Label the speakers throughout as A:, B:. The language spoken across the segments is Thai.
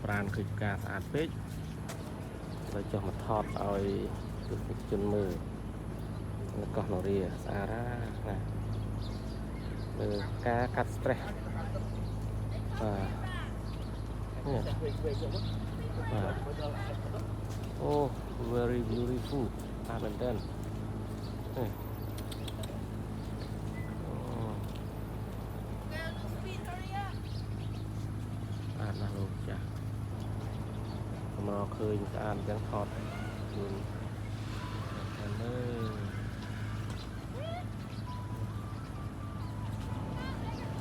A: ปราณคือการสะอาดเป๊กเราจะมาทอดเอาจนมือแล้วก็นอรีสะอาดนะมือกาคัดสเตรสเนี่ยโอ้ very beautiful ภาพเป็นเต้นนะลูกจ้ะเราเคยอ่านยังทอดอยู่กันเลย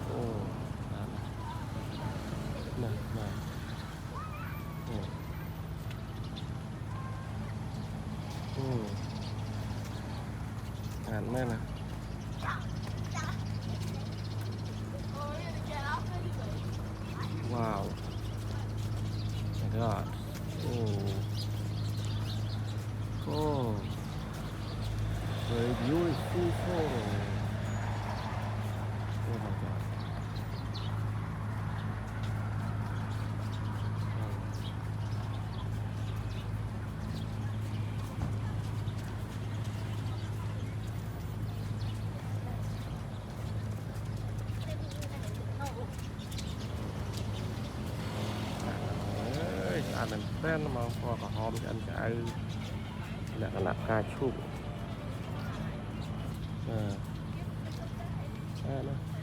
A: โอ้นั่นอ่านแม่นะว้าวmy god โอ้ very beautiful photo oh my god อันนั้นแป้นมาพอกับหอมจะอันจะเอาลักษณะกาชุบนะ